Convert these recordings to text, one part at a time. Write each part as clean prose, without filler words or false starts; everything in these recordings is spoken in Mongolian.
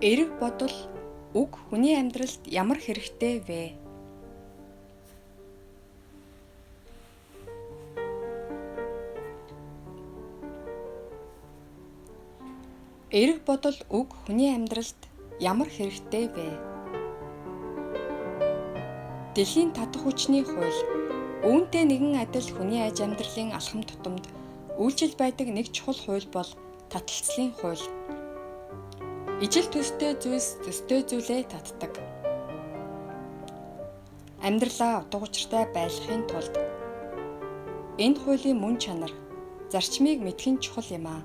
Эерэг бодол үг хүний амьдралд ямар хэрэгтэй вэ? Эерэг бодол үг хүний амьдралд ямар хэрэгтэй вэ? Дэлхийн татах хүчний хууль үүнтэй нэгэн адил хүний аж амьдралын алхам тутамд үйлчил байдаг нэг чухал хууль бол таталцлын хууль. Ижил төстэй зүйлс төстэй зүйлээ татдаг. Амьдралаа утга учиртай байлгахын тулд энэ хуулийн мөн чанар зарчмыг мэдэх нь чухал юм аа.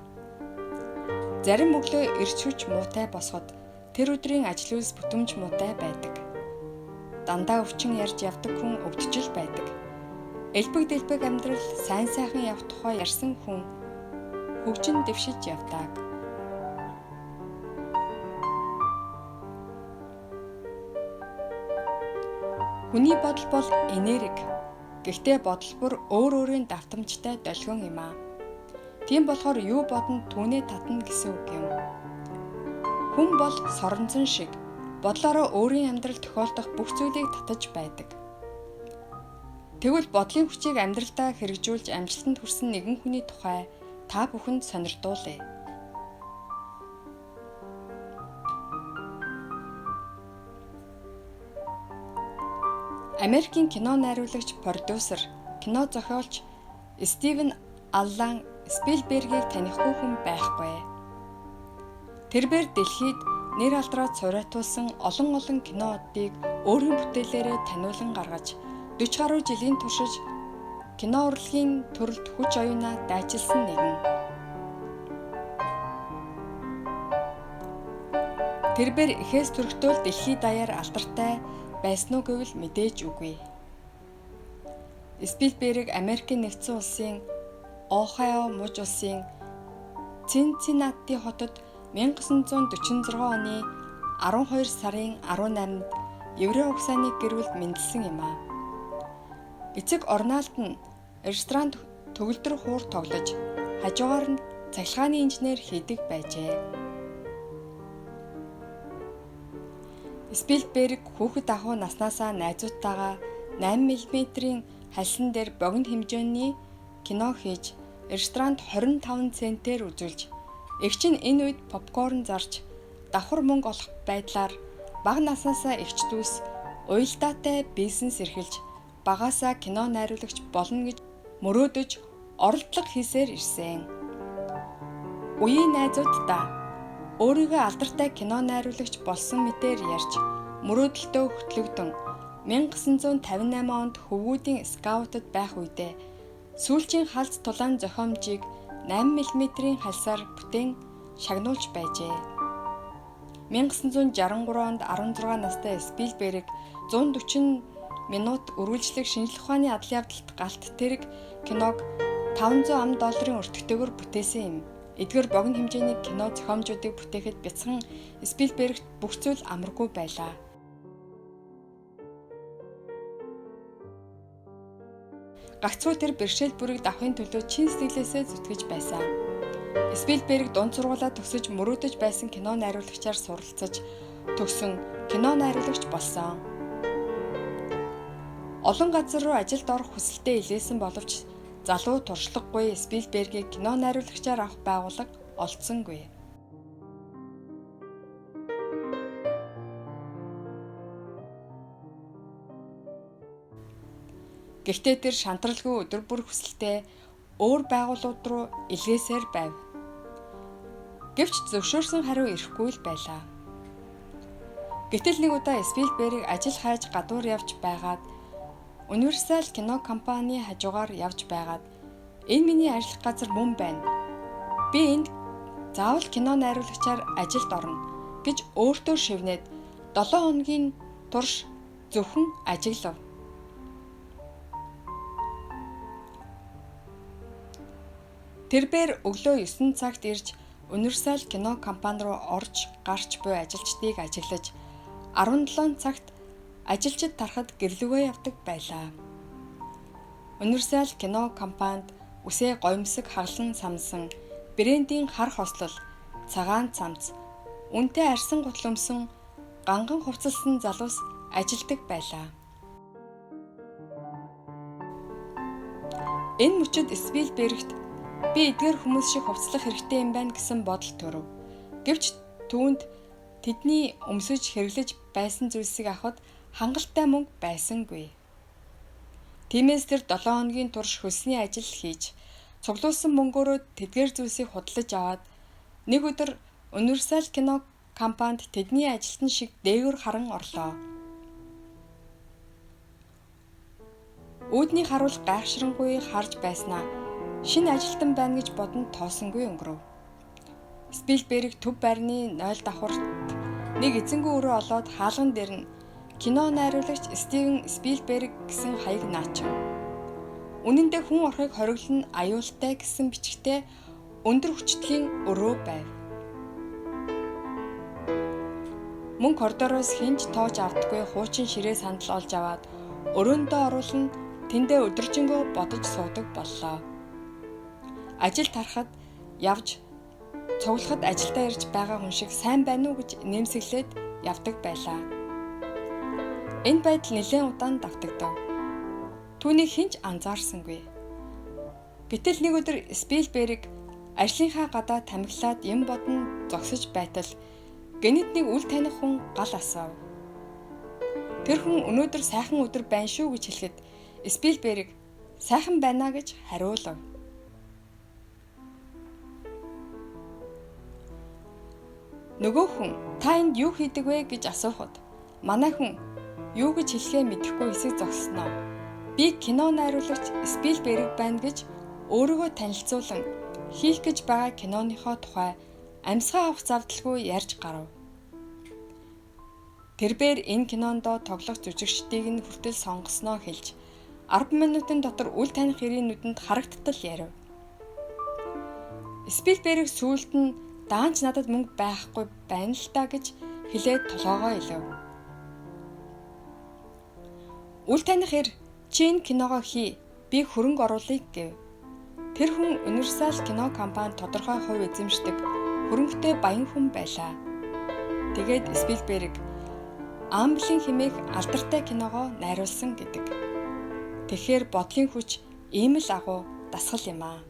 Зарим өглөө эрч хүч муутай босоход тэр өдрийн ажил үйлс бүтэмж муутай байдаг. Дандаа өвчин ярьж явдаг хүн өвдөжл байдаг. Элбэг дэлбэг амьдрал сайн сайхан явах тухай ярьсан хүн хөгжин дэвшиж явдаг. Хүний бодол бол энерги. Гэхдээ бодол бүр өөр өөрийн давтамжтай долгион юм аа. Тийм болохоор юу бодно түүнээ татна гэсэн үг юм. Хүн бол соронзон шиг бодлороо өөрийн амьдралд тохиолдох бүх зүйлийг татаж байдаг. Тэгвэл бодлын хүчийг амьдралдаа хэрэгжүүлж амжилтанд хүрсэн нэгэн хүний тухай та бүхэнд сонирдуулъя. Америкийн кино найруулагч, продюсер, кино зохиолч Стивен Аллан Спилбергийг танихгүй хүн байхгүй. Тэрбээр дэлхийд нэр алдраад сураатуулсан олон киноодыг өөрийн бүтээлээрээ таниулан гаргаж 40 гаруй жилийн туршиж кино урлагийн төрөлд хүч оюунаа дайчилсан нэгэн. Тэрбээр эхээс төрөлтөө дэлхийд даяар алдартай байсан уу гэвэл мэдээж үгүй. Спилберг Америкийн нэгдсэн улсын Ohio муж улсын Cincinnati хотод 1946 оны 12 сарын 18-нд еврей угсааны гэр бүлд мэндэлсэн юм аа. Эцэг Орналд нь ресторан төгөлдөр хуур тоглож, хажуугаар нь цахилгааны инженер хийдэг байжээ. Спилберг хүүхэд ахуй наснаасаа найзуудтайгаа 8 мм-ийн хальсан дээр богино хэмжээний кино хийж, ресторанд 25 центээр үзүүлж, эгч нь энэ үед попкорн зарж, давхар мөнгө олох байдлаар бага наснаасаа эгч дүүс уялдаатай бизнес эрхэлж, багаасаа кино найруулагч болно гэж мөрөөдөж оролдлого хийсээр ирсэн. Үеийн найзуудтай өөрийгөө алдартай кино найруулагч болсон мэтээр ярьж, мөрөөдөлтөө хөтлөгдөн 1958 онд хөвгүүдийн скаутад байх үедээ сүүлчийн халз тулаан зохиомжийг 8 мм-ийн хальсаар бүтээн шагнуулж байжээ. 1963 онд 16 настай Спилберг 140 минут үргэлжлэх шинжлэх ухааны адал явдалт галт тэрэг киног $500 өртөгтэйгээр бүтээсэн юм. Эдгээр богино хэмжээний кино зохиомжуудыг бүтээхэд бяцхан Спилбергт бүх зүйл амаргүй байлаа. Гагцхүү тэр бэрхшээл бүрийг давахын төлөө чин сэтгэлээсээ зүтгэж байсан. Спилберг дунд сургуулаа төгсөж мөрөөдөж байсан кино найруулагчаар суралцаж төгсөн кино найруулагч болсон. Олон газар руу ажилд орох хүсэлтэд илгээсэн боловч залуу туршлагагүй Спилбергийг кино найруулагчаар авах байгууллага олдсонгүй. Гэхдээ тэр шантралгүй өдөр бүр хүсэлтэд өөр байгууллагууд руу илгээсээр байв. Гэвч зөвшөөрсөн хариу ирэхгүй л байлаа. Гэтэл нэг удаа Спилберг ажил хайж гадуур явж байгаад Universal кино компани хажуугаар явж байгаад энэ миний ажиллах газар мөн байна. Би энд заавал кино найруулагчаар ажилд орно гэж өөртөө шивнээд 7 хоногийн турш зөвхөн ажиглав. Тэрбээр өглөө 9 цагт ирж Universal кино компани руу орж гарч буй ажилчдыг ажиглаж 17 цагт ажилчид тарахад гэрлүүгээ явдаг байлаа. Universal кино компанид үсээ гоёмсог хаглан самсан брендийн хар хослол, цагаан цамц, үнтэй арьсан гутал өмсөн ганган хувцалсан залуус ажилдаг байлаа. Энэ мөчид Спилбергт би эдгээр хүмүүс шиг хувцлах хэрэгтэй юм байна гэсэн бодол төрөв. Гэвч түүнд тэдний өмсөж хэрэглэж байсан зүйлсийг авахд хангалттай мөнгө байсангүй. Тиймээс тэр 7 хоногийн турш хөлсний ажил хийж цуглуулсан мөнгөөрөө тэдгээр зүйлсийг худалдаж аваад нэг өдөр Universal кино компанид тэдний ажилтан шиг дээгүүр харан орлоо. Үүдний харуул гайхширангүй харж байснаа шинэ ажилтан байна гэж бодонд тоосонгүй өнгөрөв. Спилберг төв байрны 0 давхарт нэг эзэнгүй өрөө олоод хаалган дээр нь кино найруулагч Стивен Спилберг гэсэн хаяг наачив. Үнэн дээр хүн орохыг хориглон аюултай гэсэн бичгтээ өндөр хүчтэйн өрөө байв. Мөн коридороос хинж тоож авдаггүй хуучин ширээ сандал олж аваад өрөөндөө оруулан тэндээ өдөржингөө бодож суудаг боллоо. Ажил тарахад явж цуглахад ажилдаа ирж байгаа хүн шиг сайн байна уу гэж нэмсэглээд явдаг байлаа. Энэ байдал нэлээд удаан давтагдав. Түүнийг хинч анзаарсангүй. Гэтэл нэг өдөр Спилберг ажлынхаа гадаа тамхилаад юм бодон зогсож байтал гэнэт нэг үл таних хүн гал асаав. Тэр хүн өнөөдөр сайхан өдөр байна шүү гэж хэлэхэд Спилберг сайхан байна гэж хариулав. Нөгөө хүн та энд юу хийдэг вэ гэж асуухад манай хүн юу гэж хэлэхээ мэдэхгүй хэсэг зогсноо. Би кино найруулагч Спилберг байна гэж өөрийгөө танилцуулан хийх гэж байгаа киноныхоо тухай амьсгаа авах завдалгүй ярьж гарав. Тэрбээр энэ кинондоо тоглох жүжигчдийг нь хүртэл сонгосноо хэлж 10 минутын дотор үл таних хэрийн нүдэнд харагдтал ярив. Спилберг сүүлд нь даанч надад мөнгө байхгүй байна л та гэж хэлээд толгоогоо илв. Үл таних хэр чи энэ киногоо хий, би хөрөнгө оруулъя гэв. Тэр хүн Universal кино компани тодорхой хувь эзэмшдэг хөрөнгөтэй баян хүн байлаа. Тэгээд Спилберг Амблин хэмээх алдартай киногоо найруулсан гэдэг. Тэгэхээр бодлын хүч ийм л агуу дасгал юм аа.